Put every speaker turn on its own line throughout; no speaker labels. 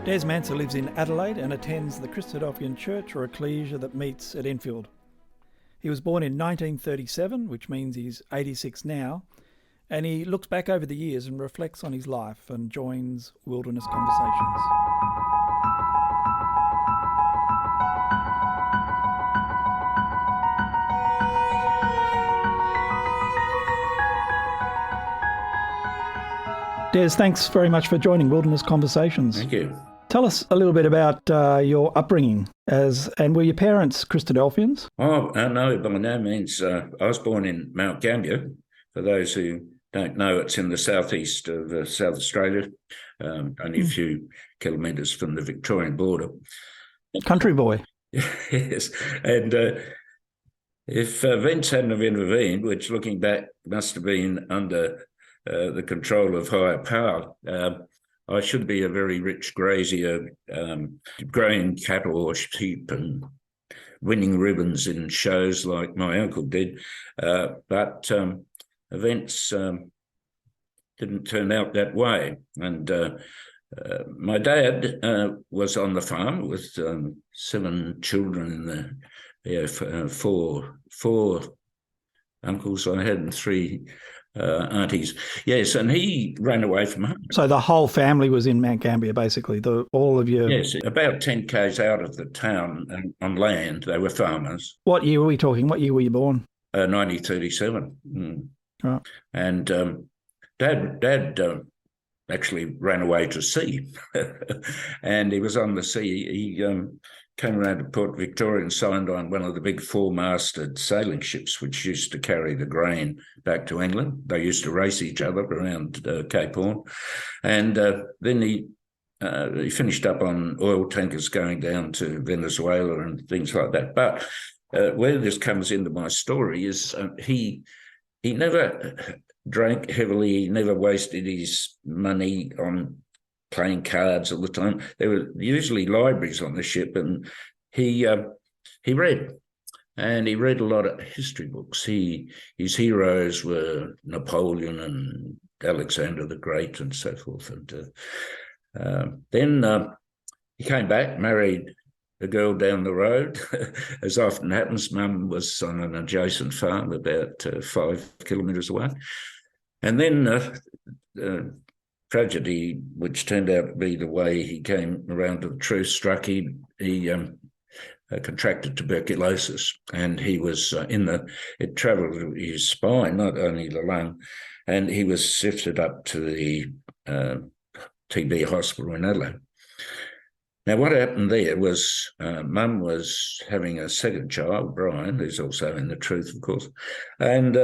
Des Manser lives in Adelaide and attends the Christadelphian Church or ecclesia that meets at Enfield. He was born in 1937, which means he's 86 now, and he looks back over the years and reflects on his life and joins Wilderness Conversations. Des, thanks very much for joining Wilderness Conversations.
Thank you.
Tell us a little bit about your upbringing, and were your parents Christadelphians?
Oh, no, by no means. I was born in Mount Gambier. For those who don't know, it's in the southeast of South Australia, only a few kilometres from the Victorian border.
Country boy.
Yes, and if Vince hadn't have intervened, which looking back must have been under the control of higher power, I should be a very rich grazier, growing cattle or sheep and winning ribbons in shows like my uncle did. But events didn't turn out that way. And my dad was on the farm with 7 children and four uncles I had and 3 aunties. Yes, and he ran away from home.
So the whole family was in Mount Gambier, basically, all of your...
Yes, about 10 k's out of the town on land. They were farmers.
What year were we talking? What year were you born?
1937.
Right.
And Dad actually ran away to sea. And he was on the sea. He came around to Port Victoria and signed on one of the big 4-masted sailing ships, which used to carry the grain back to England. They used to race each other around Cape Horn. And then he finished up on oil tankers going down to Venezuela and things like that. But where this comes into my story is he never drank heavily, he never wasted his money on playing cards all the time. There were usually libraries on the ship, and he read, and he read a lot of history books. His heroes were Napoleon and Alexander the Great and so forth. And then he came back, married a girl down the road. As often happens, Mum was on an adjacent farm about 5 kilometres away. And then tragedy, which turned out to be the way he came around to the truth, struck. He contracted tuberculosis, and he was it travelled to his spine, not only the lung, and he was sifted up to the TB hospital in Adelaide. Now, what happened there was Mum was having a second child, Brian, who's also in the truth, of course, and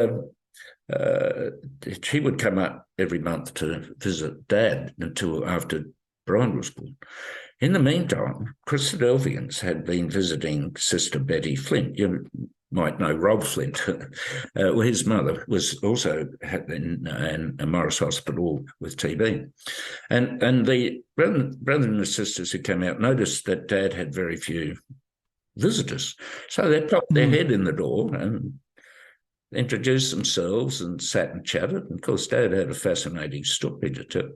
she would come up every month to visit Dad until after Brian was born. In the meantime, Christadelphians had been visiting Sister Betty Flint. You might know Rob Flint. His mother was also in a Morris Hospital with TB. And the brothers and sisters who came out noticed that Dad had very few visitors. So they popped their head in the door and introduced themselves and sat and chatted. And of course, Dad had a fascinating story to tell.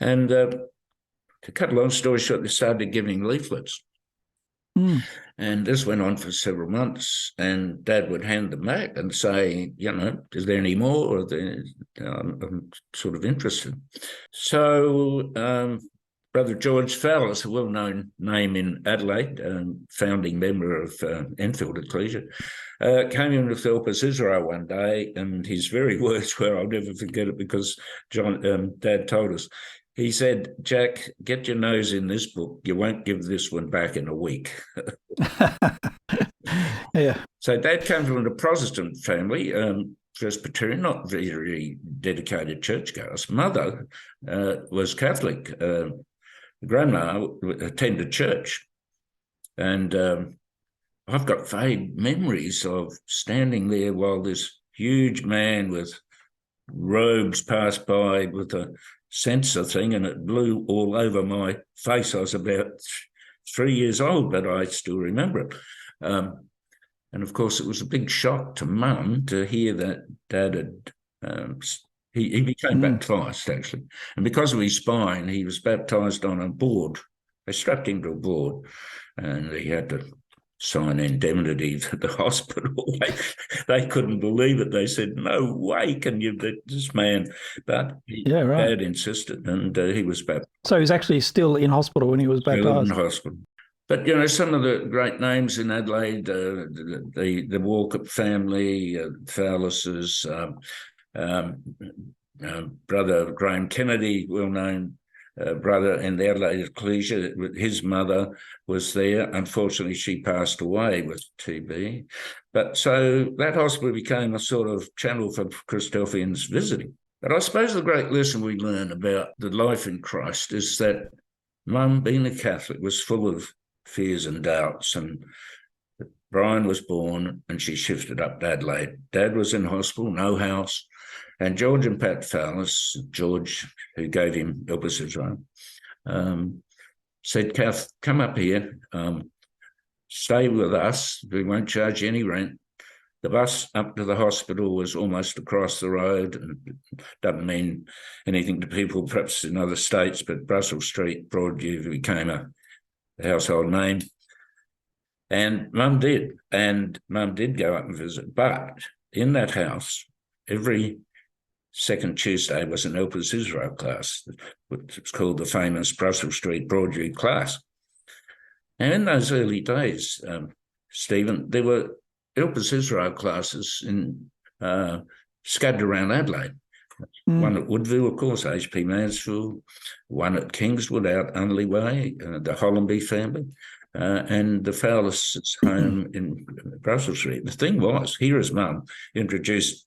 And to cut a long story short, they started giving leaflets. And this went on for several months, and Dad would hand them back and say, is there any more? I'm sort of interested. So Brother George Fowler's a well-known name in Adelaide, founding member of Enfield ecclesia, came in with Help Us Israel one day, and his very words were, I'll never forget it because Dad told us, he said, Jack, get your nose in this book. You won't give this one back in a week.
Yeah.
So Dad came from a Protestant family, Presbyterian, not very dedicated churchgoers. Mother was Catholic. Grandma attended church. And I've got vague memories of standing there while this huge man with robes passed by with a sensor thing, and it blew all over my face. I was about 3 years old, but I still remember it. And of course, it was a big shock to Mum to hear that Dad had, he became baptised, actually. And because of his spine, he was baptised on a board They strapped him to a board, and he had to sign indemnity to the hospital. They couldn't believe it. They said, "No way can you beat this man." But Dad insisted, and he was baptized.
So he was actually still in hospital when he was baptized?
Still in hospital. But, some of the great names in Adelaide, the Walker family, Fowles's, brother Graham Kennedy, well-known brother in the Adelaide ecclesia, his mother was there. Unfortunately, she passed away with TB. But so that hospital became a sort of channel for Christadelphians visiting. But I suppose the great lesson we learn about the life in Christ is that Mum, being a Catholic, was full of fears and doubts. And Brian was born and she shifted up to Adelaide. Dad was in hospital, no house. And George and Pat Fowles, George, who gave him Helpers Israel, said, "Kath, come up here, stay with us. We won't charge you any rent." The bus up to the hospital was almost across the road, and doesn't mean anything to people perhaps in other states, but Brussels Street, Broadview became a household name. And Mum did go up and visit. But in that house, every second Tuesday was an Helpers Israel class, which was called the famous Brussels Street Broadview class. And in those early days, Stephen, there were Helpers Israel classes scattered around Adelaide. One at Woodville, of course, H.P. Mansfield, one at Kingswood out Unley Way, the Hollenby family, and the Fowles' home in Brussels Street. The thing was, here is Mum introduced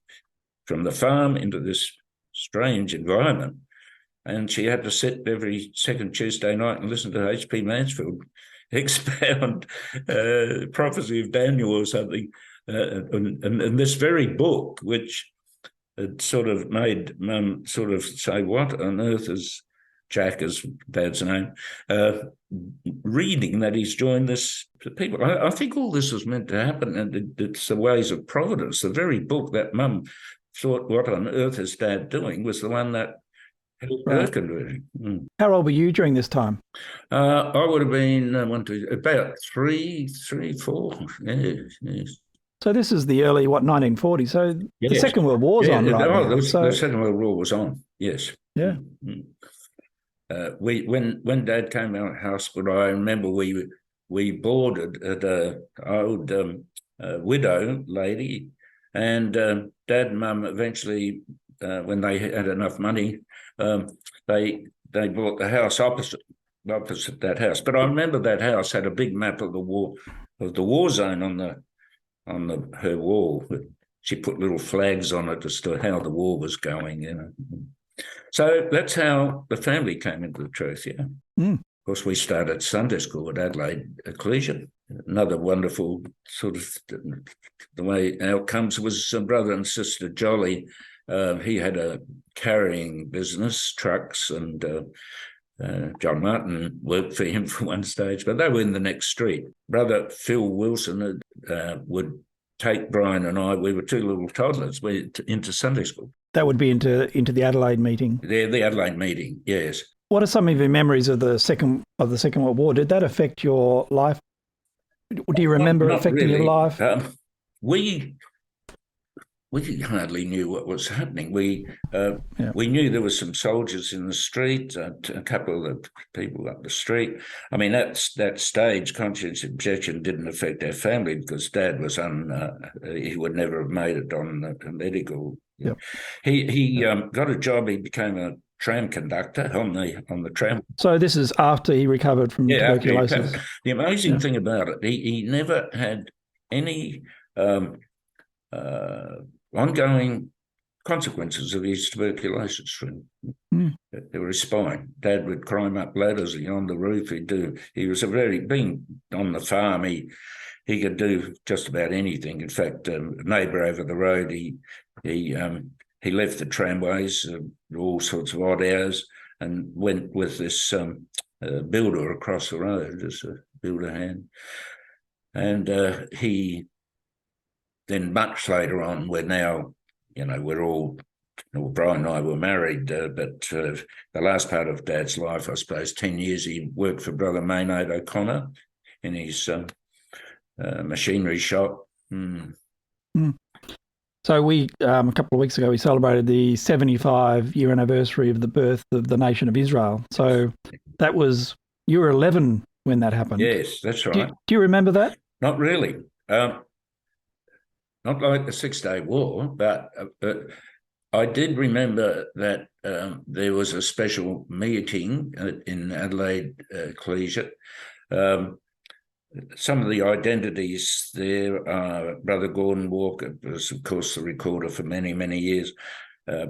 from the farm into this strange environment, and she had to sit every second Tuesday night and listen to H.P. Mansfield expound prophecy of Daniel or something, and this very book, which had sort of made Mum sort of say, "What on earth is Jack," as Dad's name, reading that he's joined this people? I think all this was meant to happen, and it's the ways of providence. The very book that Mum thought, "What on earth is Dad doing?" was the one that helped her conversion.
How old were you during this time?
I would have been about three, 4. Yes.
So this is the early, 1940? So the Second World War's on right now.
The Second World War was on, yes.
Yeah.
When Dad came out of hospital, I remember we boarded at an old widow lady, and Dad and Mum eventually, when they had enough money, they bought the house opposite that house. But I remember that house had a big map of the war zone on her wall. She put little flags on it as to how the war was going. So that's how the family came into the truth. Yeah. Of course, we started Sunday school at Adelaide Ecclesia. Another wonderful sort of the way outcomes was brother and sister Jolly. He had a carrying business, trucks, and John Martin worked for him for one stage, but they were in the next street. Brother Phil Wilson would take Brian and I, we were two little toddlers, into Sunday school.
That would be into the Adelaide meeting?
The Adelaide meeting, yes.
What are some of your memories of the Second World War? Did that affect your life? Do you remember
not
affecting
really.
your life?
We hardly knew what was happening. We knew there were some soldiers in the street, a couple of people up the street. I mean, that stage, conscience objection didn't affect our family because Dad was he would never have made it on the medical.
Yep.
He got a job. He became a tram conductor on the tram.
So this is after he recovered from tuberculosis.
The amazing thing about it, he never had any ongoing consequences of his tuberculosis. There was spine. Dad would climb up ladders on the roof. He was being on the farm, he could do just about anything. In fact, a neighbour over the road, he left the tramways all sorts of odd hours and went with this builder across the road as a builder hand. And he then much later on, we're all Brian and I were married, but the last part of Dad's life, I suppose, 10 years, he worked for Brother Maynard O'Connor in his machinery shop.
Mm. So we, a couple of weeks ago, we celebrated the 75-year anniversary of the birth of the nation of Israel. So that was, you were 11 when that happened.
Yes, that's right.
Do you remember that?
Not really. Not like the Six-Day War, but I did remember that there was a special meeting in Adelaide ecclesia. Some of the identities there are Brother Gordon Walker was, of course, the recorder for many, many years.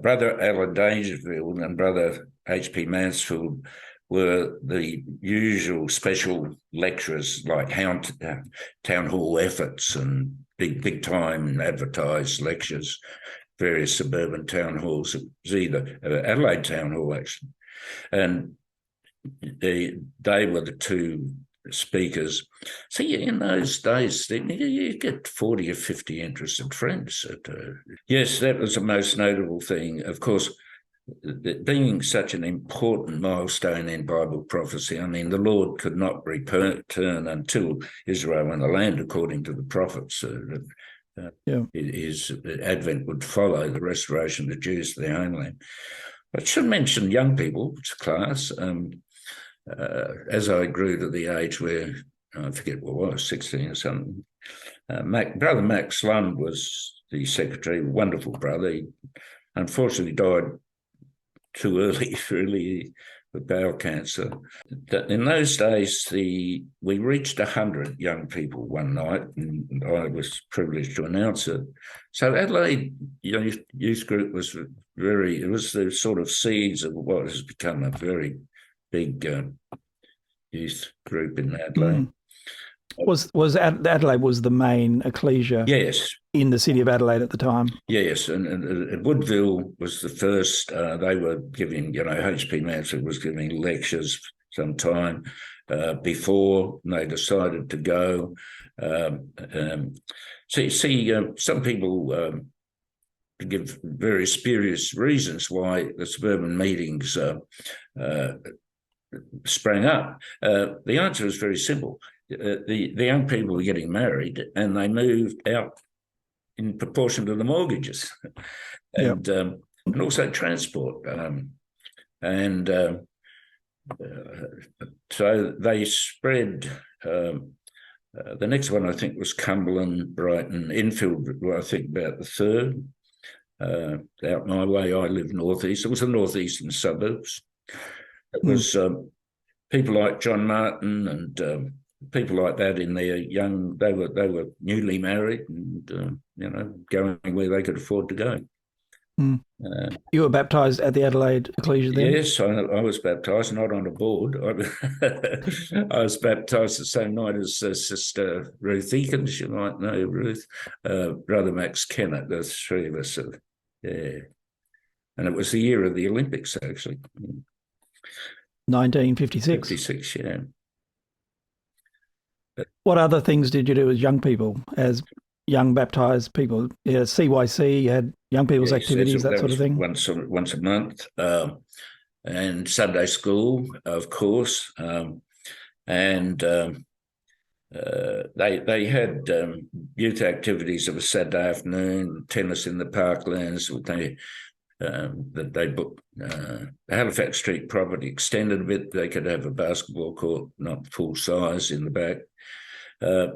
Brother Alan Dangerfield and Brother H.P. Mansfield were the usual special lecturers, like town hall efforts and big time advertised lectures, various suburban town halls. It was either Adelaide Town Hall, actually. And they were the two speakers. See, in those days, you get 40 or 50 interested friends. Yes, that was the most notable thing. Of course, being such an important milestone in Bible prophecy, I mean, the Lord could not return until Israel and the land, according to the prophets. His advent would follow the restoration of the Jews to their homeland. I should mention young people, it's a class. As I grew to the age where, I forget what it was, 16 or something, Brother Max Lund was the secretary, wonderful brother. He unfortunately died too early, really, with bowel cancer. In those days, we reached 100 young people one night, and I was privileged to announce it. So Adelaide Youth Group was it was the sort of seeds of what has become a very big youth group in Adelaide.
Was Adelaide was the main ecclesia?
Yes.
In the city of Adelaide at the time?
Yes, and Woodville was the first. They were giving, H.P. Mansfield was giving lectures some time before they decided to go. Some people give very spurious reasons why the suburban meetings sprang up. The answer is very simple. The young people were getting married and they moved out in proportion to the mortgages and also transport. So they spread. The next one, I think, was Cumberland, Brighton, Enfield, I think about the third. Out my way, I live northeast. It was the northeastern suburbs. It was people like John Martin and people like that in their young. They were newly married and going where they could afford to go.
You were baptised at the Adelaide ecclesia then?
Yes, I was baptised, not on a board. I was baptised the same night as Sister Ruth Eakins, you might know Ruth, Brother Max Kennett, the three of us. And it was the year of the Olympics, actually.
1956.
56, yeah.
What other things did you do as young people, as young baptised people? Yeah, CYC, you had young people's activities, that sort of thing?
Once a month. And Sunday school, of course. And they had youth activities of a Saturday afternoon, tennis in the parklands. They booked the Halifax Street property extended a bit. They could have a basketball court, not full size, in the back.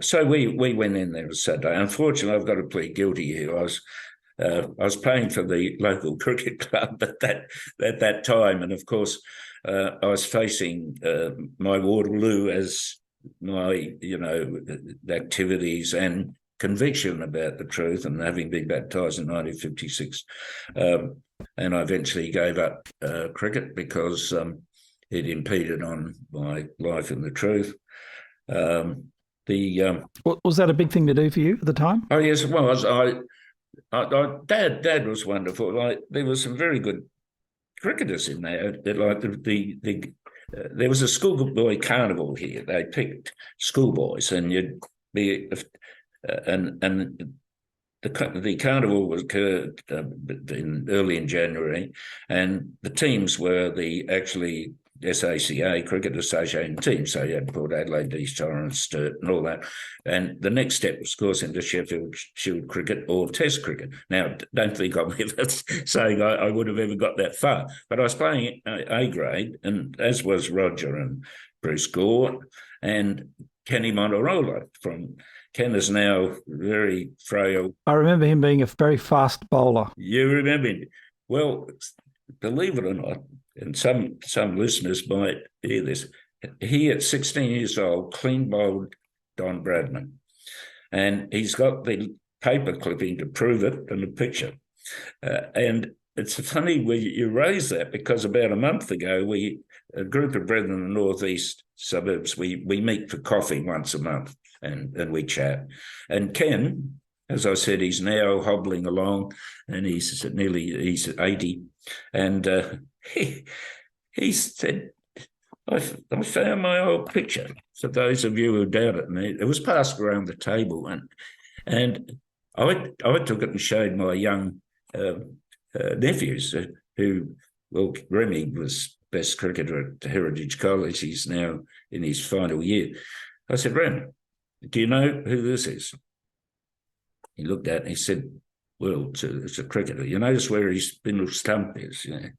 So we went in there on Saturday. Unfortunately, I've got to plead guilty here. I was playing for the local cricket club at that time, and of course, I was facing my Waterloo as my activities and conviction about the truth, and having been baptised in 1956. And I eventually gave up cricket because it impeded on my life in the truth.
Was that a big thing to do for you at the time?
Oh yes, it was. Dad was wonderful. There were some very good cricketers in there. There was a schoolboy carnival here. They picked schoolboys, and you'd be and the carnival was occurred early in January, and the teams were the actually SACA, Cricket Association teams. So you had Port Adelaide, East Torrens, Sturt and all that. And the next step was, of course, into Sheffield Shield cricket or Test cricket. Now, don't think I'm ever saying I would have ever got that far, but I was playing A grade, and as was Roger and Bruce Gore and Kenny Monterola from Ken is now very frail.
I remember him being a very fast bowler.
You remember him? Well, believe it or not, and some listeners might hear this, he at 16 years old clean bowled Don Bradman. And he's got the paper clipping to prove it and the picture. And it's funny when you raise that, because about a month ago, a group of brethren in the northeast suburbs, we meet for coffee once a month and we chat. And Ken, as I said, he's now hobbling along, and he's 80. And he said, I found my old picture. For those of you who doubt it, it was passed around the table, and I took it and showed my young nephews who, well, Remy was best cricketer at Heritage College. He's now in his final year. I said, Rem, do you know who this is? He looked at it and he said, well, it's a cricketer. You notice where his spindle stump is? Yeah.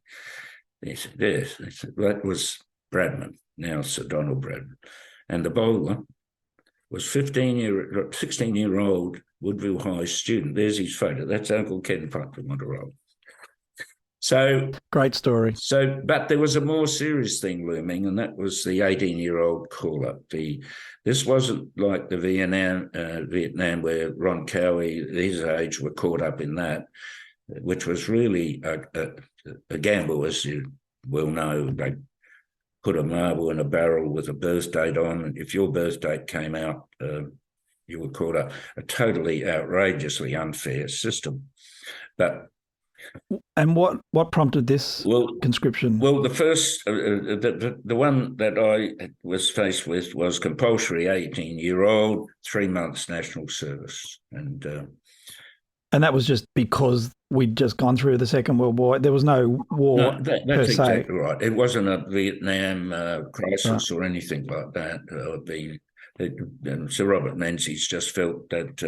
He said, yes. I said, that was Bradman, now Sir Donald Bradman. And the bowler was 16-year-old Woodville High student. There's his photo. That's Uncle Ken Parker Monterola. So
great story.
So, but there was a more serious thing looming, and that was the 18-year-old call-up. This wasn't like the Vietnam where Ron Cowie, his age, were caught up in that, which was really a gamble, as you well know. They put a marble in a barrel with a birth date on, and if your birth date came out, you were caught up. A totally outrageously unfair system. And
what prompted this conscription?
Well, the first, the one that I was faced with was compulsory 18-year-old, 3 months national service. And
that was just because we'd just gone through the Second World War. There was no war.
No, that's exactly right. It wasn't a Vietnam crisis or anything like that. Sir Robert Menzies just felt that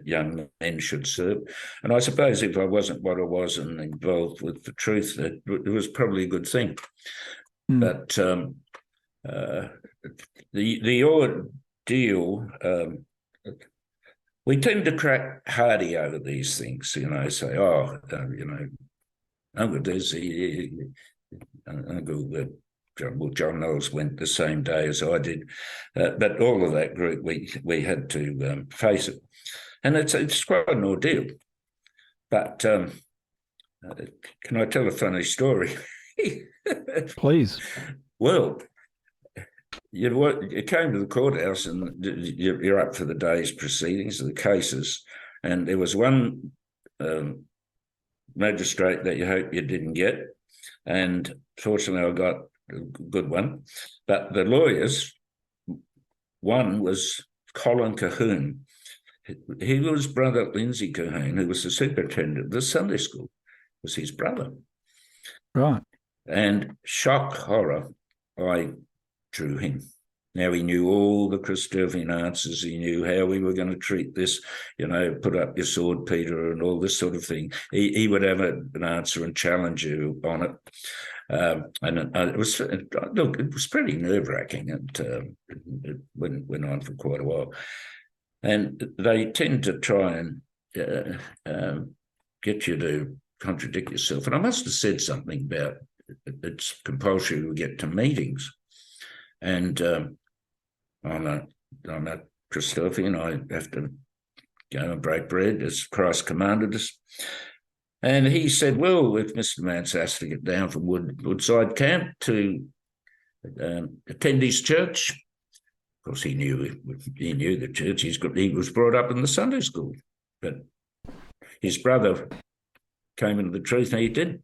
young men should serve. And I suppose if I wasn't what I was and involved with the truth, that it was probably a good thing. But the ordeal, we tend to crack hardy over these things, say, Uncle Des, Uncle John Knowles went the same day as I did, but all of that group, we had to face it, and it's quite an ordeal. But can I tell a funny story?
Please.
Well, you came to the courthouse and you're up for the day's proceedings of the cases, and there was one magistrate that you hope you didn't get, and fortunately I got a good one. But the lawyers, one was Colin Cahoon. He was brother Lindsay Cahoon, who was the superintendent of the Sunday school, was his brother.
Right. And
shock, horror, I drew him. Now he knew all the Christadelphian answers. He knew how we were going to treat this, put up your sword, Peter, and all this sort of thing. He would have an answer and challenge you on it. And it was pretty nerve-wracking, and it went on for quite a while. And they tend to try and get you to contradict yourself. And I must have said something about it's compulsory to get to meetings. And I'm a Christadelphian. I have to go and break bread as Christ commanded us. And he said, well, if Mr. Manser has to get down from Woodside Camp to attend his church, of course he knew the church. He was brought up in the Sunday school, but his brother came into the truth, and he did.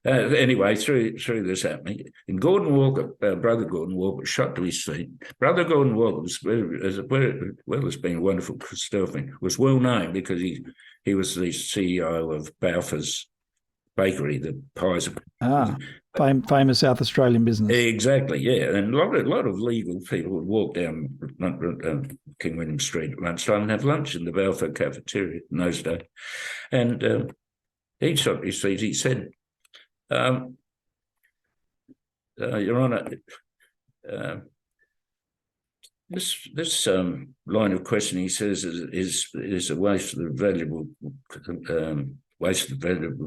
Anyway, through this happening, and Gordon Walker, Brother Gordon Walker, was shot to his feet. Brother Gordon Walker was, well, has been a wonderful Christadelphian, was well known because he was the CEO of Balfour's Bakery, the pies.
Famous South Australian business.
Exactly, yeah. And a lot of legal people would walk down King William Street at lunchtime and have lunch in the Balfour cafeteria in those days. And he shot his feet. He said, Your Honour, this line of questioning, he says, is a waste of valuable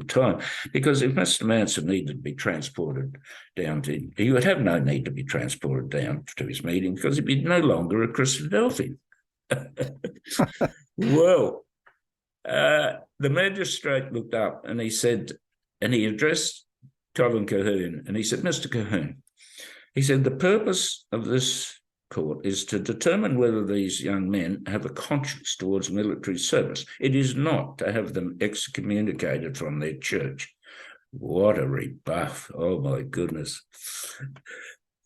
time, because if Mr. Manser needed to be transported down to, he would have no need to be transported down to his meeting because he'd be no longer a Christadelphian. Well, the magistrate looked up and he said, and he addressed Colin Colquhoun, and he said, Mr. Colquhoun, he said, the purpose of this court is to determine whether these young men have a conscience towards military service. It is not to have them excommunicated from their church. What a rebuff. Oh, my goodness.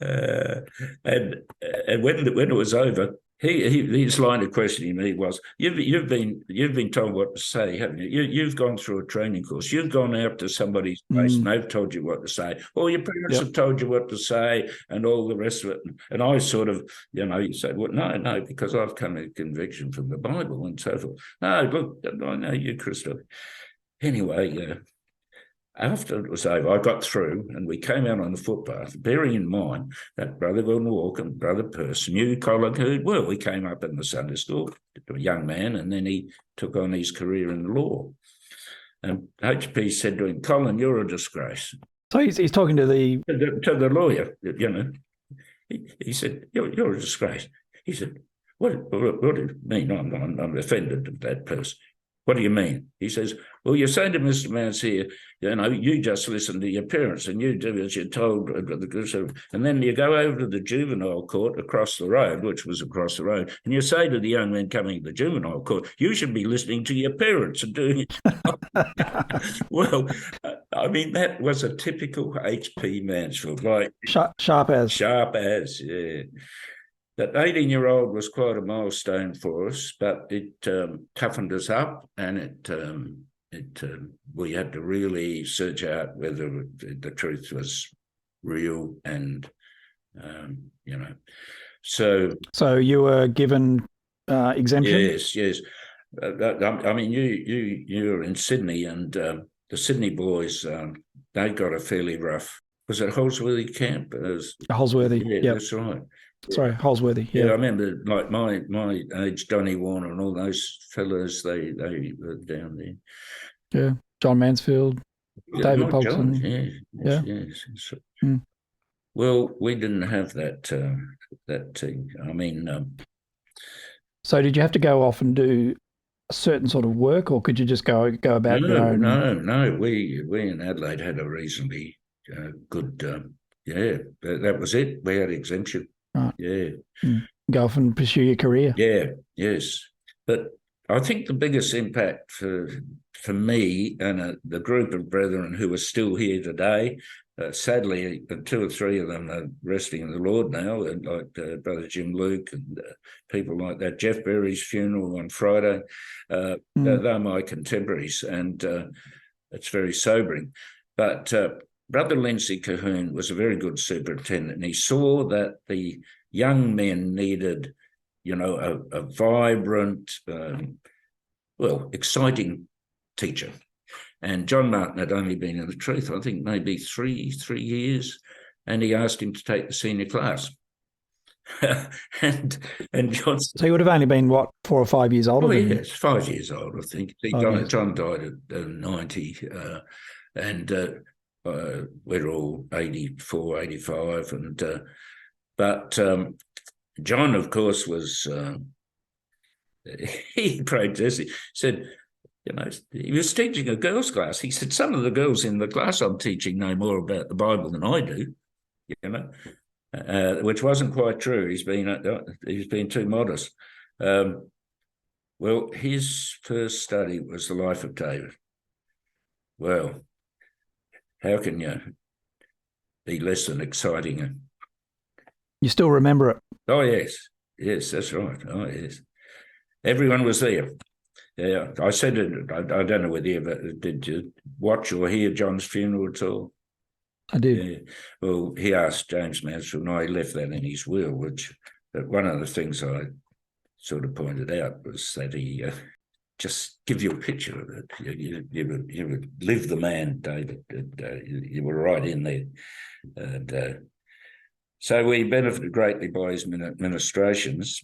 And when it was over, his line of questioning me was, you've been told what to say, haven't you? You've gone through a training course. You've gone out to somebody's place and they've told you what to say. Or your parents have told you what to say and all the rest of it. And I sort of, you say, well, no, because I've come to conviction from the Bible and so forth. No, look, I know you, Christopher. Anyway, after it was over, I got through and we came out on the footpath, bearing in mind that Brother Gordon Walker and Brother Pearce knew Colin Colquhoun well. We came up in the Sunday school, a young man, and then he took on his career in the law. And HP said to him, Colin, you're a disgrace.
So he's talking to the
lawyer, He said, you're a disgrace. He said, what do you mean? I'm offended of that person. What do you mean? He says, well, you're saying to Mr. Manser here, you just listen to your parents and you do as you're told. And then you go over to the juvenile court across the road, which was across the road, and you say to the young men coming to the juvenile court, you should be listening to your parents and doing it. Well, I mean, that was a typical HP Mansfield. Like
sharp as.
Sharp as, yeah. That 18-year-old was quite a milestone for us, but it toughened us up, and we had to really search out whether the truth was real, and So
you were given exemption?
Yes. I mean, you're in Sydney, and the Sydney boys, they got a fairly rough. Was it Holsworthy camp?
Holsworthy,
yeah, that's right.
Sorry, Holsworthy.
Yeah, I remember, like my age, Donny Warner and all those fellows. They were down there.
Yeah, John Mansfield, David Polson.
Yes. Well, we didn't have that team. I mean,
so did you have to go off and do a certain sort of work, or could you just go about your own?
No. We in Adelaide had a reasonably good. That was it. We had exemption.
Right.
Yeah.
Go off and pursue your career.
Yeah, yes. But I think the biggest impact for me and the group of brethren who are still here today, sadly, 2 or 3 of them are resting in the Lord now, and like Brother Jim Luke and people like that. Jeff Berry's funeral on Friday. They're my contemporaries, and it's very sobering. But Brother Lindsay Colquhoun was a very good superintendent, and he saw that the young men needed, a vibrant, exciting teacher. And John Martin had only been in the truth, I think, maybe three years, and he asked him to take the senior class. and John.
So he would have only been, 4 or 5 years older?
Yes, 5 years old, I think. John died at 90, and we're all 84, 85, but John, of course, was he protested. He said, he was teaching a girls' class. He said, some of the girls in the class I'm teaching know more about the Bible than I do, which wasn't quite true. He's been too modest. Well, his first study was the life of David. Well, how can you be less than exciting?
You still remember it?
Oh, yes. Yes, that's right. Oh, yes. Everyone was there. Yeah, I said it. I don't know whether you ever did you watch or hear John's funeral at all.
I did.
Yeah. Well, he asked James Mansell, and I left that in his will, which one of the things I sort of pointed out was that he just give you a picture of it. You would live the man, David. You were right in there. And so we benefited greatly by his ministrations.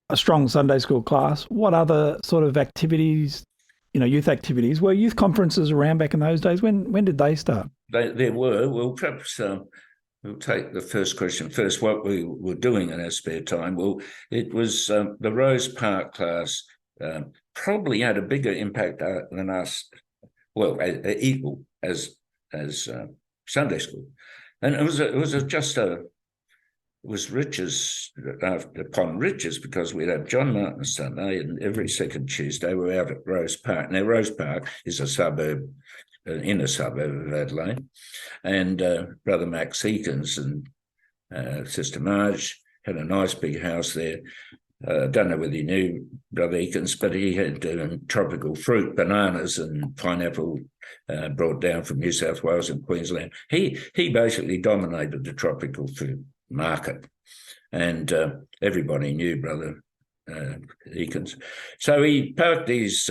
A strong Sunday school class. What other sort of activities, youth activities? Were youth conferences around back in those days? When did they start?
There were. Well, perhaps we'll take the first question first. What we were doing in our spare time? Well, it was the Rose Park class. Probably had a bigger impact than us. Well, equal as Sunday school, and it was riches upon riches, because we'd have John Martin Sunday, and every second Tuesday we're out at Rose Park. Now, Rose Park is a suburb, an inner suburb of Adelaide, and Brother Max Eakins and Sister Marge had a nice big house there. Don't know whether you knew Brother Eakins, but he had tropical fruit, bananas and pineapple brought down from New South Wales and Queensland. He basically dominated the tropical fruit market, and everybody knew Brother Eakins. So he parked these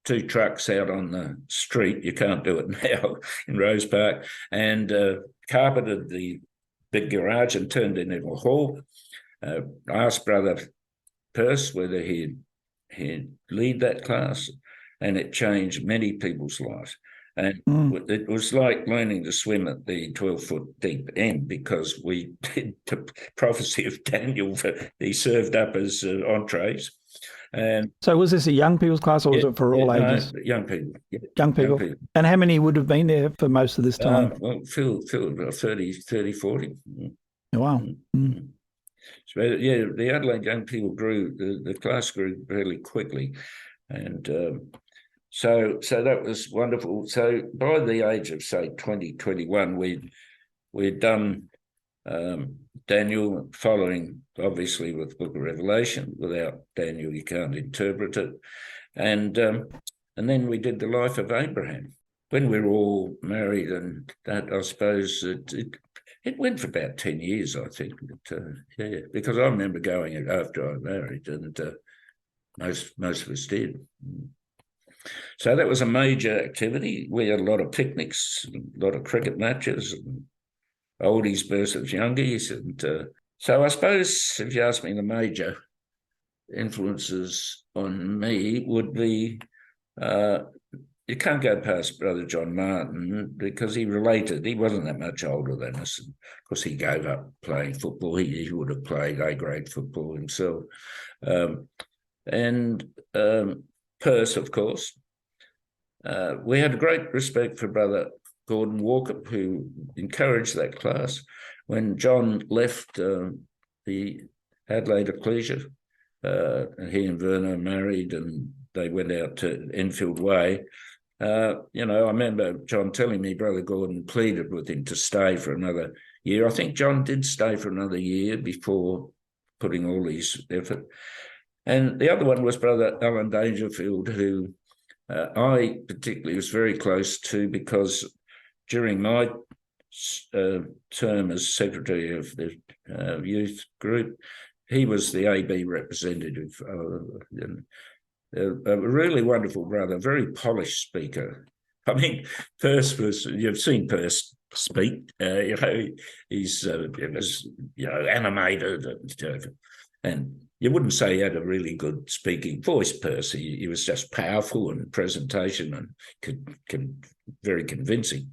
two trucks out on the street. You can't do it now in Rose Park, and carpeted the big garage and turned it into a hall. Asked Brother Peirce whether he'd lead that class, and it changed many people's lives. And it was like learning to swim at the 12-foot deep end, because we did the prophecy of Daniel. He served up as entrees. And
so was this a young people's class, or was it for all ages?
Young people. Yeah.
Young people. And how many would have been there for most of this time?
Well, Phil about 30, 40.
Wow.
So, yeah, the Adelaide young people grew, the class grew fairly quickly. And so that was wonderful. So by the age of, say, 20, 21, we'd done Daniel, following, obviously, with Book of Revelation. Without Daniel, you can't interpret it. And then we did the life of Abraham. When we were all married, and that, I suppose, it went for about 10 years, I think. But, yeah, because I remember going after I married, and most of us did. So that was a major activity. We had a lot of picnics, a lot of cricket matches, and oldies versus youngies. And so I suppose, if you ask me, the major influences on me would be, you can't go past Brother John Martin, because he related. He wasn't that much older than us. And of course, he gave up playing football. He would have played A-grade football himself. And Peirce, of course. We had great respect for Brother Gordon Walker, who encouraged that class. When John left the Adelaide ecclesia, he and Verna married, and they went out to Enfield Way. I remember John telling me Brother Gordon pleaded with him to stay for another year. I think John did stay for another year before putting all his effort. And the other one was Brother Alan Dangerfield, who I particularly was very close to, because during my term as secretary of the youth group, he was the AB representative. A really wonderful brother, very polished speaker. I mean, Peirce was, you've seen Peirce speak, he's animated, and you wouldn't say he had a really good speaking voice, Peirce. He was just powerful in presentation and very convincing.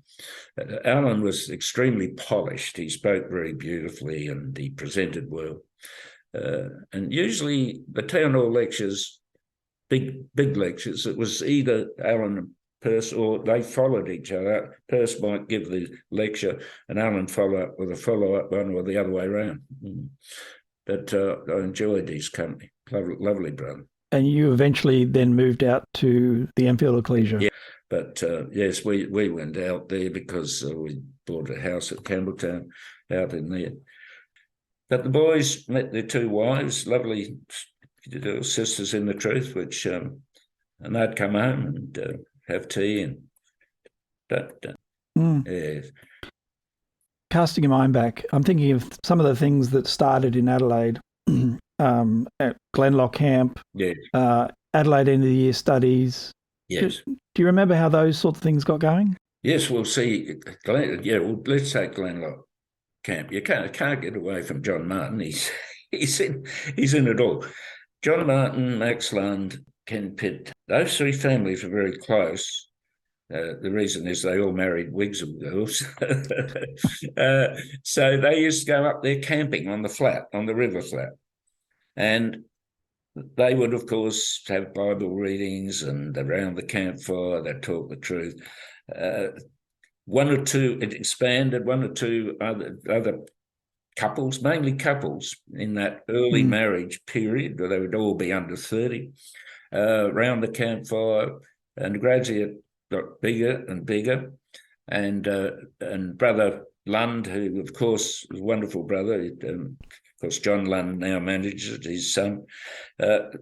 Alan was extremely polished. He spoke very beautifully, and he presented well. And usually the town hall lectures, big lectures, it was either Alan and Peirce, or they followed each other. Peirce might give the lecture and Alan follow up with a follow-up one, or the other way around. But I enjoyed his company. Lovely brother.
And you eventually then moved out to the Enfield ecclesia.
Yeah. But yes, we went out there because we bought a house at Campbelltown out in there. But the boys met their two wives, lovely sisters in the truth, and they'd come home and have tea yeah.
Casting your mind back, I'm thinking of some of the things that started in Adelaide, at Glenlock Camp,
Yes.
Adelaide end of the year studies.
Yes.
Do you remember how those sorts of things got going?
Yes, we'll see. Let's take Glenlock Camp. You can't get away from John Martin. He's in it all. John Martin, Max Lund, Ken Pitt. Those three families are very close. The reason is they all married Wigsell girls. So they used to go up there camping on the river flat. And they would, of course, have Bible readings, and around the campfire, they'd talk the truth. One or two, it expanded, one or two other couples, mainly couples in that early marriage period, where they would all be under 30, around the campfire, and gradually it got bigger and bigger. And Brother Lund, who, of course, was a wonderful brother, of course, John Lund now manages his son,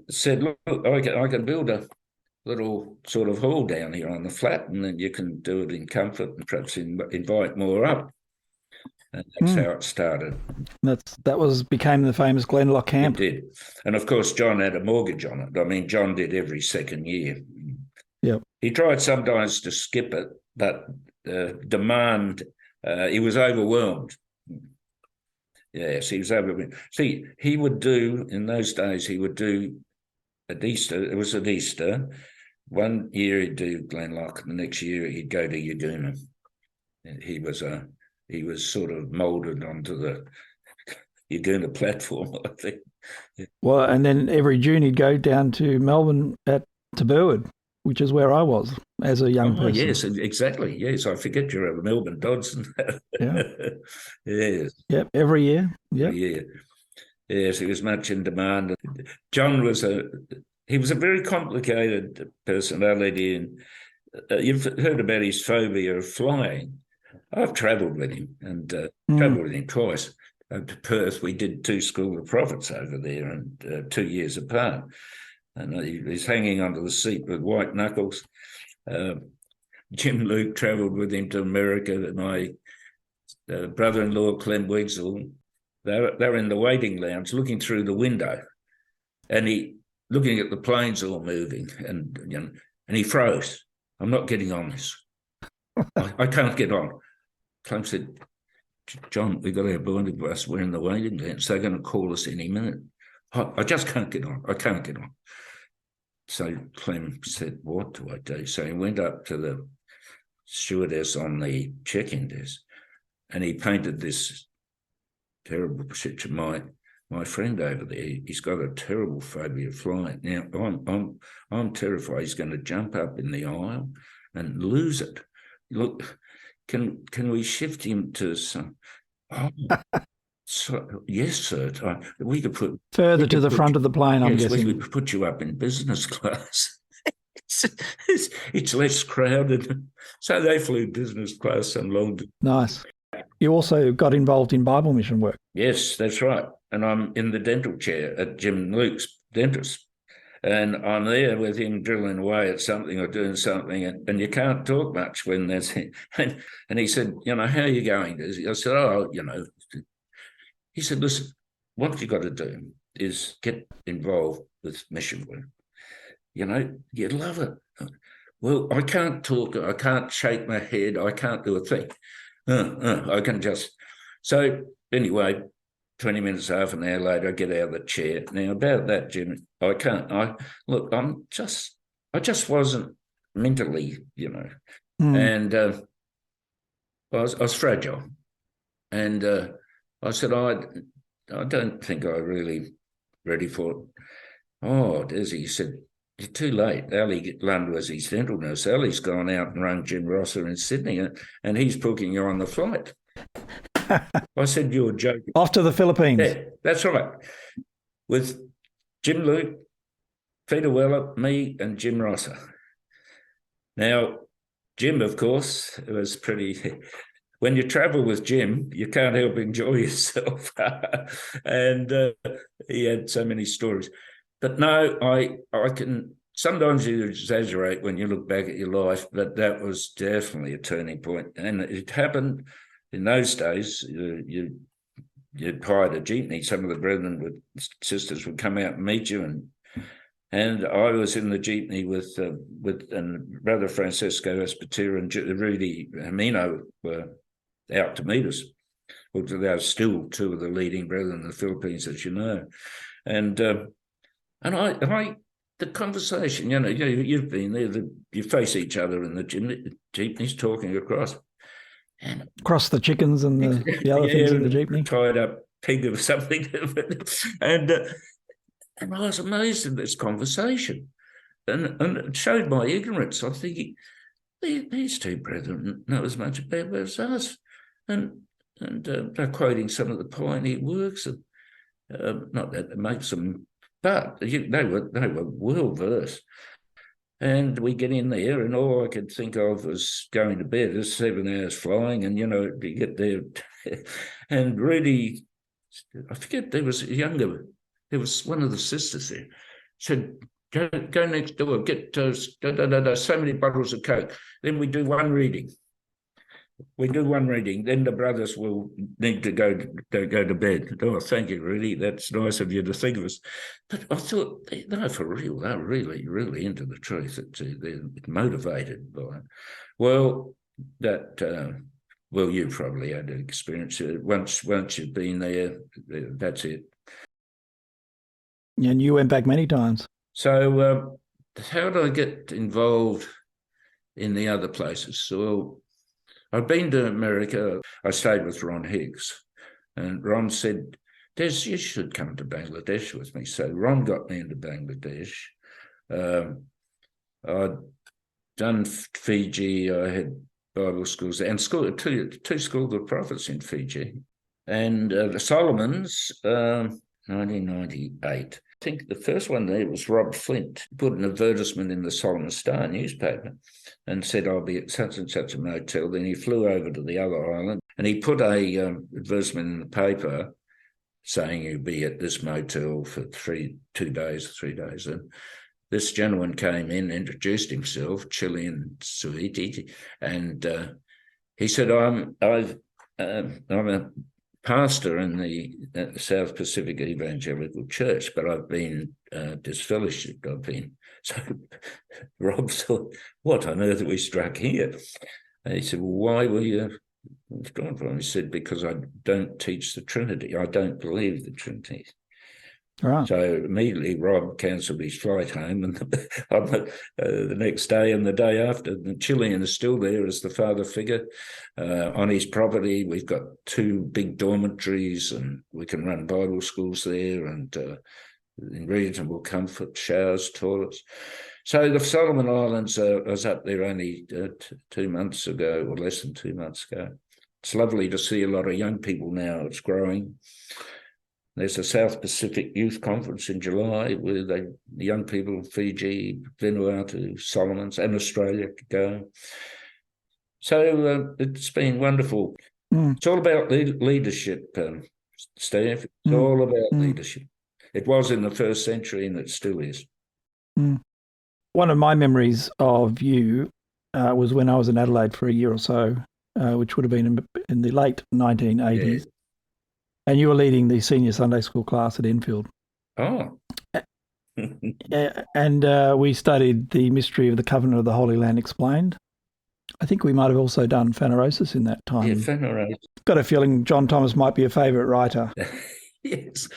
said, look, I can build a little sort of hall down here on the flat, and then you can do it in comfort and perhaps invite more up. And that's how it started.
That became the famous Glenlock Camp.
It did. And of course, John had a mortgage on it. I mean, John did every second year.
Yep.
He tried sometimes to skip it, but demand, he was overwhelmed. Yes, he was overwhelmed. See, he would do, in those days, at Easter, it was at Easter, one year he'd do Glenlock, and the next year he'd go to Yagoona. He was sort of moulded onto the Yagoona platform, I think. Yeah.
Well, and then every June he'd go down to Melbourne to Burwood, which is where I was as a young person.
Yes, exactly. Yes, I forget you're a Melbourne Dodson.
Yeah.
Yes.
Yep, every year. Yep.
Yeah. Yes, he was much in demand. John was a very complicated personality, and you've heard about his phobia of flying. I've travelled with him, and travelled with him twice. To Perth, we did 2 School of Prophets over there, and 2 years apart. And he's hanging onto the seat with white knuckles. Jim Luke travelled with him to America. My brother-in-law, Clem Wigsell, they're in the waiting lounge looking through the window, and he looking at the planes all moving, and he froze. I'm not getting on this. I can't get on. Clem said, John, we've got our boarding bus. We're in the waiting lounge. They're going to call us any minute. I just can't get on. I can't get on. So Clem said, what do I do? So he went up to the stewardess on the check-in desk, and he painted this terrible picture. My friend over there, he's got a terrible phobia of flying. Now, I'm terrified he's going to jump up in the aisle and lose it. Look, can we shift him to some... Oh, so, yes, sir. We could put...
Further to the front of the plane, I'm guessing.
We could put you up in business class. It's less crowded. So they flew business class and long.
Nice. You also got involved in Bible mission work.
Yes, that's right. And I'm in the dental chair at Jim Luke's dentist. And I'm there with him drilling away at something or doing something. And you can't talk much when there's... And he said, how are you going? I said, He said, listen, what you got to do is get involved with mission work. You love it. Well, I can't talk. I can't shake my head. I can't do a thing. I can just... So anyway, 20 minutes, half an hour later, I get out of the chair. Now, about that, Jim, I can't... I just wasn't mentally, and I was fragile. And I said, I don't think I'm really ready for it. Oh, Des, he said, you're too late. Ali Lund was his dental nurse. Ali's gone out and rung Jim Rosser in Sydney, and he's booking you on the flight. I said, you're joking.
Off to the Philippines.
Yeah, that's right. With Jim Luke, Peter Weller, me, and Jim Rosser. Now, Jim, of course, was pretty. When you travel with Jim, you can't help enjoy yourself. And he had so many stories. But no, I can. Sometimes you exaggerate when you look back at your life, but that was definitely a turning point. And it happened in those days. You'd hired a jeepney. Some of the brethren sisters would come out and meet you, and I was in the jeepney with and Brother Francesco Espetir and Rudy Hamino were out to meet us. Well, they are still two of the leading brethren in the Philippines, as you know. And I the conversation, you've been there, you face each other in the jeepneys talking across. And
across the chickens and the other things in the jeepney.
Tied up pig or something. And I was amazed at this conversation. And it showed my ignorance. I'm thinking, these two brethren know as much about it as us. And they're quoting some of the pioneer works. Not that it makes them, but they were well versed. And we get in there, and all I could think of was going to bed. It's 7 hours flying, and you get there, and really, I forget there was one of the sisters there said, "Go next door, get so many bottles of Coke. Then we do one reading. Then the brothers will need to go to bed." Oh, thank you, Rudy. That's nice of you to think of us. But I thought, no, for real, they're really, really into the truth. They're motivated by it. Well, you probably had an experience. Once you've been there, that's it.
And you went back many times.
So how did I get involved in the other places? So I've been to America. I stayed with Ron Higgs, and Ron said, "Des, you should come to Bangladesh with me." So Ron got me into Bangladesh. I'd done Fiji. I had Bible schools and two schools of prophets in Fiji. And the Solomons, 1998. I think the first one there was Rob Flint. He put an advertisement in the Solomon Star newspaper and said, "I'll be at such and such a motel." Then he flew over to the other island and he put a advertisement in the paper saying you'll be at this motel for 3 days. And this gentleman came in, introduced himself, Chilean sweetie, and he said, I'm a pastor in the South Pacific Evangelical Church, but I've been disfellowshipped. So Rob thought, what on earth are we struck here? And he said, "Well, why were you withdrawn from him?" He said, "Because I don't teach the Trinity. I don't believe the Trinity."
Right.
So immediately Rob cancelled his flight home, and the next day and the day after, the Chilean is still there as the father figure. On his property, we've got 2 big dormitories, and we can run Bible schools there, and in reasonable comfort, showers, toilets. So the Solomon Islands, I was up there only 2 months ago, or less than 2 months ago. It's lovely to see a lot of young people now. It's growing. There's a South Pacific Youth Conference in July where the young people of Fiji, Vanuatu, Solomons, and Australia could go. So it's been wonderful. It's all about leadership, Steve. It's all about leadership. It was in the first century, and it still is.
One of my memories of you was when I was in Adelaide for a year or so, which would have been in the late 1980s. Yeah. And you were leading the senior Sunday school class at Enfield.
Oh.
And we studied the mystery of the Covenant of the Holy Land explained. I think we might have also done Phanerosis in that time.
Yeah, Phanerosis.
Got a feeling John Thomas might be a favourite writer.
Yes.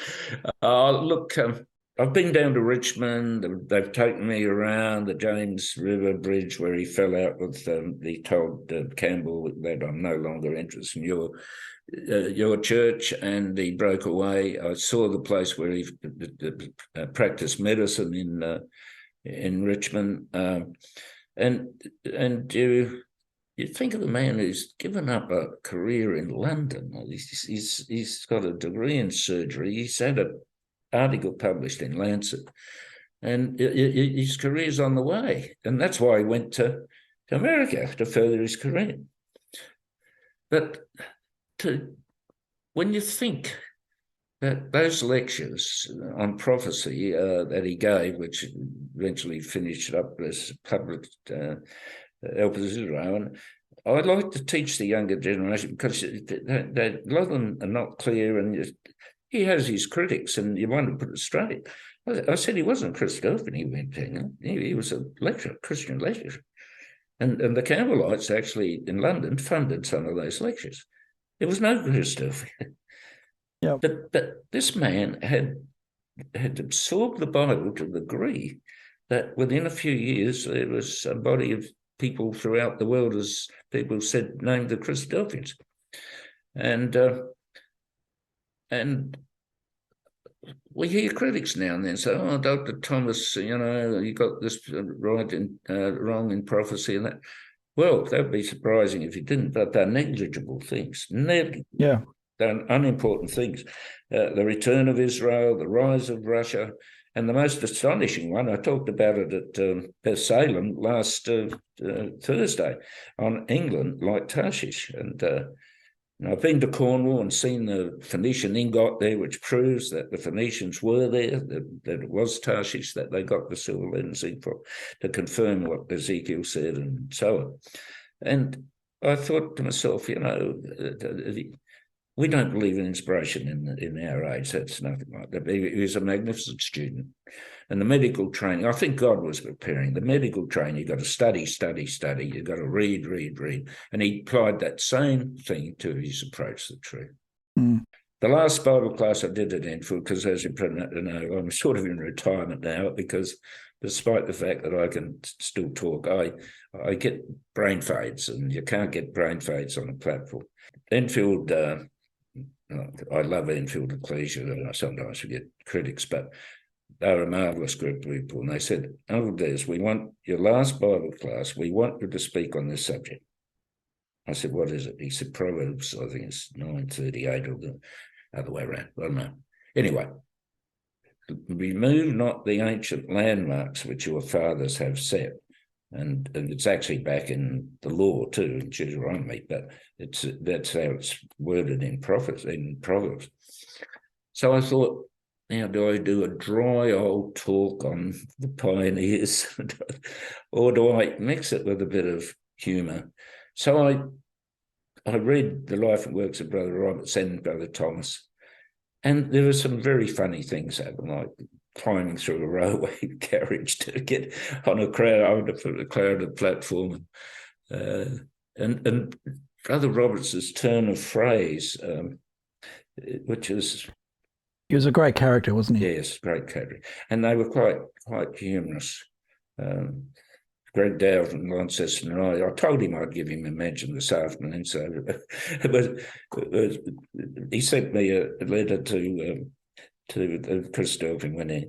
Look, I've been down to Richmond. They've taken me around the James River Bridge where he fell out with, he told Campbell that I'm no longer interested in your church, and he broke away. I saw the place where he practiced medicine in Richmond, and you think of a man who's given up a career in London. He's got a degree in surgery. He's had an article published in Lancet, and his career's on the way, and that's why he went to to America to further his career. But when you think that those lectures on prophecy that he gave, which eventually finished up as public help of Israel, and I'd like to teach the younger generation, because a lot of them are not clear, and he has his critics, and you want to put it straight. I said he wasn't Christadelphian, he went to. He was a lecturer, Christian lecturer. And the Campbellites actually in London funded some of those lectures. There was no Christadelphian.
Yep.
But this man had absorbed the Bible to the degree that within a few years there was a body of people throughout the world, as people said, named the Christadelphians. And we hear critics now and then say, "Oh, Dr. Thomas, you got this right and wrong in prophecy and that." Well, that would be surprising if he didn't, but they're negligible things.
Yeah.
They're unimportant things. The return of Israel, the rise of Russia, and the most astonishing one, I talked about it at Salem last Thursday, on England like Tarshish. And I've been to Cornwall and seen the Phoenician ingot there, which proves that the Phoenicians were there, that it was Tarshish that they got the silver, lead, and zinc for, to confirm what Ezekiel said and so on. And I thought to myself, we don't believe in inspiration in our age. That's nothing like that. He was a magnificent student. And the medical training, I think God was preparing. The medical training, you've got to study. You've got to read. And he applied that same thing to his approach to the truth.
Mm.
The last Bible class I did at Enfield, because as you probably know, I'm sort of in retirement now, because despite the fact that I can still talk, I get brain fades, and you can't get brain fades on a platform. Enfield... I love Enfield ecclesia, and I sometimes forget critics, but they're a marvellous group of people. And they said, "Uncle Des, we want your last Bible class, we want you to speak on this subject." I said, "What is it?" He said, "Proverbs, I think it's 9:38 or the other way around. I don't know. Anyway, remove not the ancient landmarks which your fathers have set." And it's actually back in the law too, in Deuteronomy, but that's how it's worded in Proverbs. So I thought, now do I do a dry old talk on the pioneers, or do I mix it with a bit of humour? So I read the life and works of Brother Roberts and Brother Thomas, and there were some very funny things happen, like climbing through a railway carriage to get on a crowded platform, and Brother Roberts's turn of phrase, which is,
he was a great character, wasn't he?
Yes, great character, and they were quite humorous. Greg Dow from Launceston and I told him I'd give him a mention this afternoon, so but he sent me a letter to Christadelphian when he,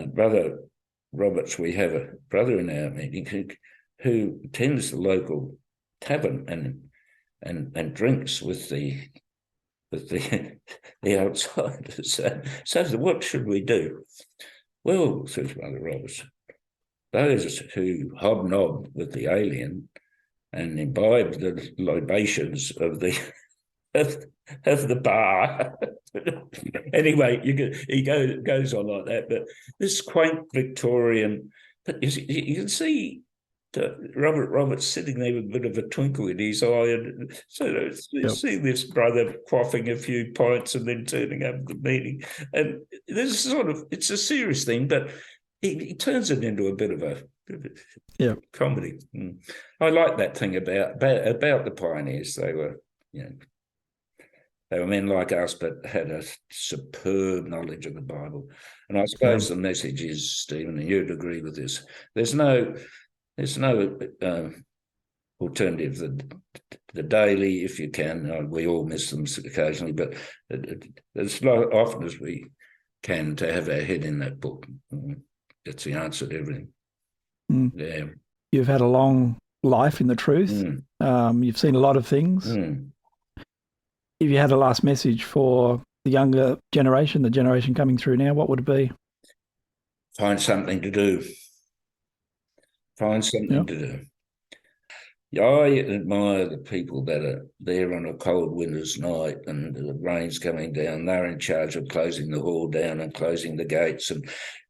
Brother Roberts, we have a brother in our meeting who attends the local tavern and drinks with the outsiders. So what should we do? Well, says Brother Roberts, those who hobnob with the alien and imbibe the libations of the bar. Anyway, he goes on like that. But this quaint Victorian, but you can see Robert Roberts sitting there with a bit of a twinkle in his eye, and so you see this brother quaffing a few pints and then turning up at the meeting, and this it's a serious thing, but he turns it into a bit of a comedy. I like that thing about the pioneers. They were, they were men like us, but had a superb knowledge of the Bible. And I suppose the message is, Stephen, and you'd agree with this, there's no alternative. The daily, if you can, we all miss them occasionally, but as often as we can, to have our head in that book. That's the answer to everything. Yeah.
You've had a long life in the truth. You've seen a lot of things. If you had a last message for the younger generation, the generation coming through now, what would it be?
Find something to do. Find something to do. I admire the people that are there on a cold winter's night and the rain's coming down. They're in charge of closing the hall down and closing the gates, and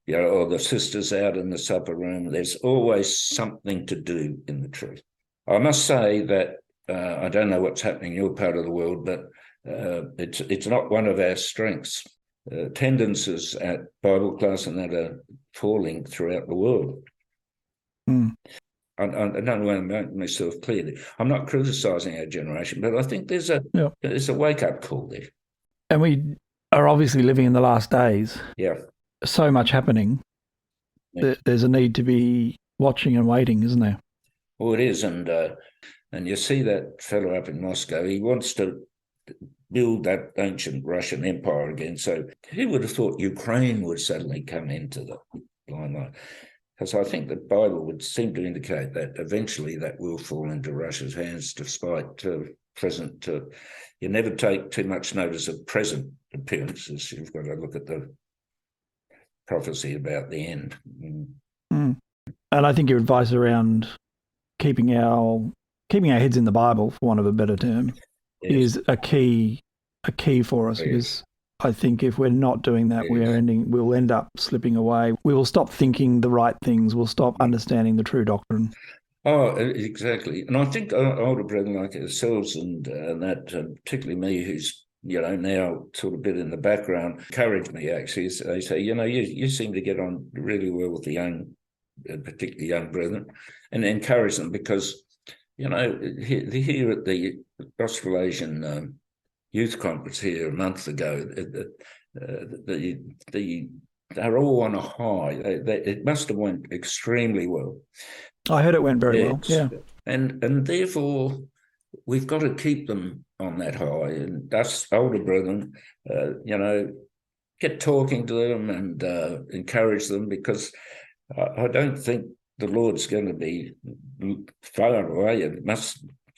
or the sisters out in the supper room. There's always something to do in the truth. I must say that I don't know what's happening in your part of the world, but it's not one of our strengths. Attendances at Bible class and that are falling throughout the world.
Mm.
I don't want to make myself clear. I'm not criticising our generation, but I think there's a wake-up call there.
And we are obviously living in the last days.
Yeah.
So much happening. Yeah. There's a need to be watching and waiting, isn't there?
Well, it is. And you see that fellow up in Moscow, he wants to build that ancient Russian Empire again. So who would have thought Ukraine would suddenly come into the limelight? Because I think the Bible would seem to indicate that eventually that will fall into Russia's hands, despite present. You never take too much notice of present appearances. You've got to look at the prophecy about the end.
Mm. And I think your advice around keeping our heads in the Bible, for want of a better term, is a key for us, because I think if we're not doing that, we'll end up slipping away. We will stop thinking the right things. We'll stop understanding the true doctrine.
Oh, exactly. And I think older brethren like ourselves and that, particularly me, who's now sort of a bit in the background, encourage me actually. They say, you seem to get on really well with the young, particularly young brethren, and encourage them because, here at the Australasian Youth Conference here a month ago, they're all on a high. It must have went extremely well.
I heard it went very well. Yeah,
and therefore we've got to keep them on that high. And us older brethren, get talking to them and encourage them, because I don't think the Lord's going to be far away.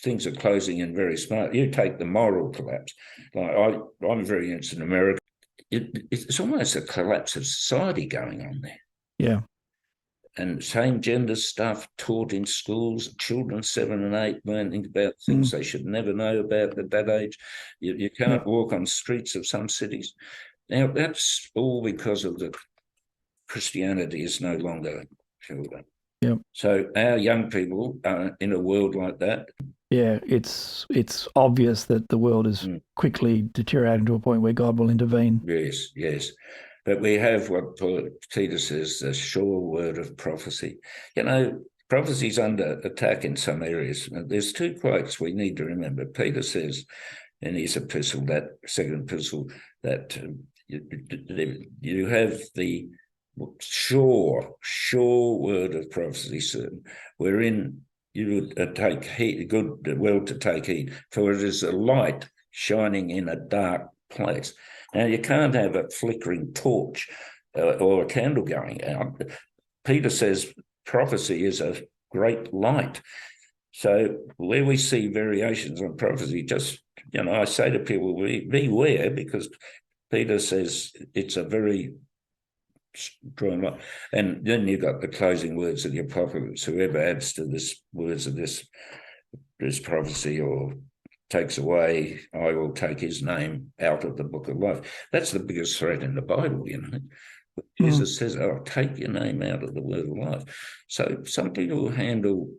Things are closing in very smart. You take the moral collapse. Like I'm very interested in America. It's almost a collapse of society going on there.
Yeah.
And same-gender stuff taught in schools, children 7 and 8 learning about things they should never know about at that age. You can't walk on streets of some cities. Now, that's all because of the Christianity is no longer children.
Yeah.
So our young people are in a world like that.
Yeah, it's obvious that the world is quickly deteriorating to a point where God will intervene.
Yes. But we have what Peter says, the sure word of prophecy. Prophecy's under attack in some areas. There's 2 quotes we need to remember. Peter says in his epistle, that second epistle, that you have the sure word of prophecy, certain, wherein you would take heed, well to take heed, for it is a light shining in a dark place. Now, you can't have a flickering torch or a candle going out. Peter says prophecy is a great light. So where we see variations on prophecy, just, I say to people, beware, because Peter says it's a very strong light. And then you've got the closing words of the apocalypse. Whoever adds to this words of this prophecy or takes away, I will take his name out of the book of life. That's the biggest threat in the Bible, Jesus says, take your name out of the word of life. So some people handle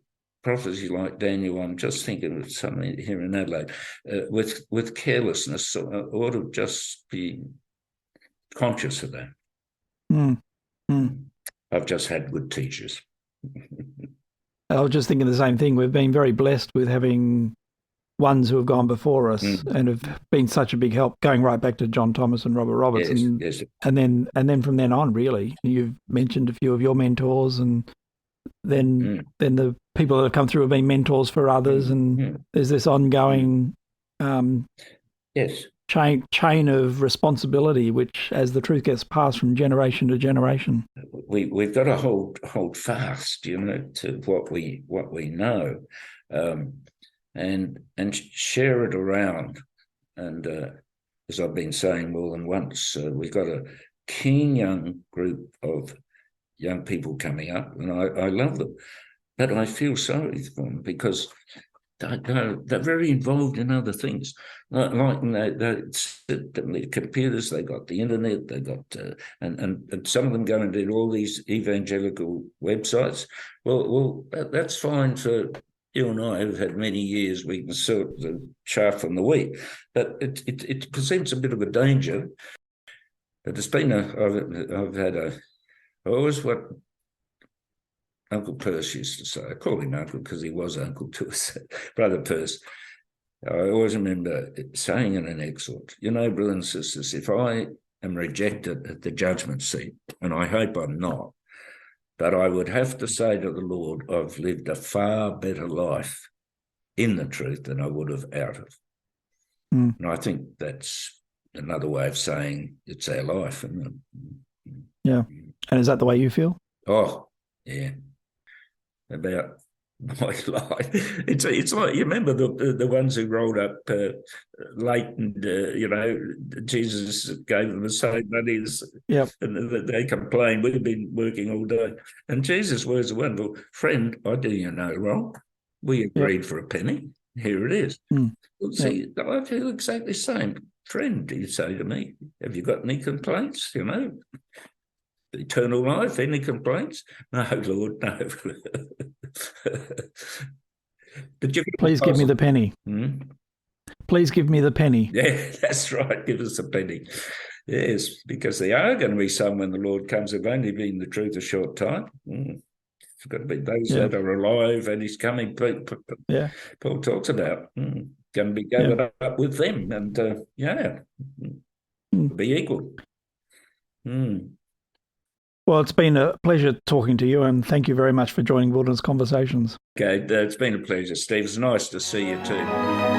prophecy like Daniel. I'm just thinking of something here in Adelaide, with carelessness. So I ought to just be conscious of that. I've just had good teachers.
I was just thinking the same thing. We've been very blessed with having ones who have gone before us and have been such a big help, going right back to John Thomas and Robert Roberts.
Yes.
And then from then on, really, you've mentioned a few of your mentors, and then the people that have come through have been mentors for others, and there's this ongoing chain of responsibility, which, as the truth gets passed from generation to generation,
we've got to hold fast, to what we know. And share it around. And as I've been saying more than once, we've got a keen young group of young people coming up, and I love them. but I feel sorry for them because they're very involved in other things. Like the computers, they got the internet, they got, and some of them go and do all these evangelical websites. Well, that's fine for you and I who've had many years. We can sort the chaff from the wheat, but it presents a bit of a danger. But it's been I always what Uncle Perce used to say. I call him Uncle because he was uncle to us, Brother Perce. I always remember saying in an exhort, brothers and sisters, if I am rejected at the judgment seat, and I hope I'm not, but I would have to say to the Lord, I've lived a far better life in the truth than I would have out of. And I think that's another way of saying it's our life, isn't it?
Yeah. And is that the way you feel?
Oh, yeah. About my life. It's like, you remember the ones who rolled up late and, Jesus gave them the same money and they complained, we've been working all day. And Jesus' words are wonderful. Friend, I do you no wrong. We agreed for a penny. Here it is. Well, see, I feel exactly the same. Friend, you say to me, have you got any complaints? Eternal life, any complaints? No, Lord, no. But
please give me the penny. Please give me the penny.
Yeah, that's right. Give us a penny. Yes, because there are going to be some when the Lord comes who've only been the truth a short time. It's got to be those that are alive and he's coming. Paul talks about going to be gathered up with them and be equal.
Well, it's been a pleasure talking to you, and thank you very much for joining Wilderness Conversations.
Okay, it's been a pleasure, Steve. It's nice to see you too.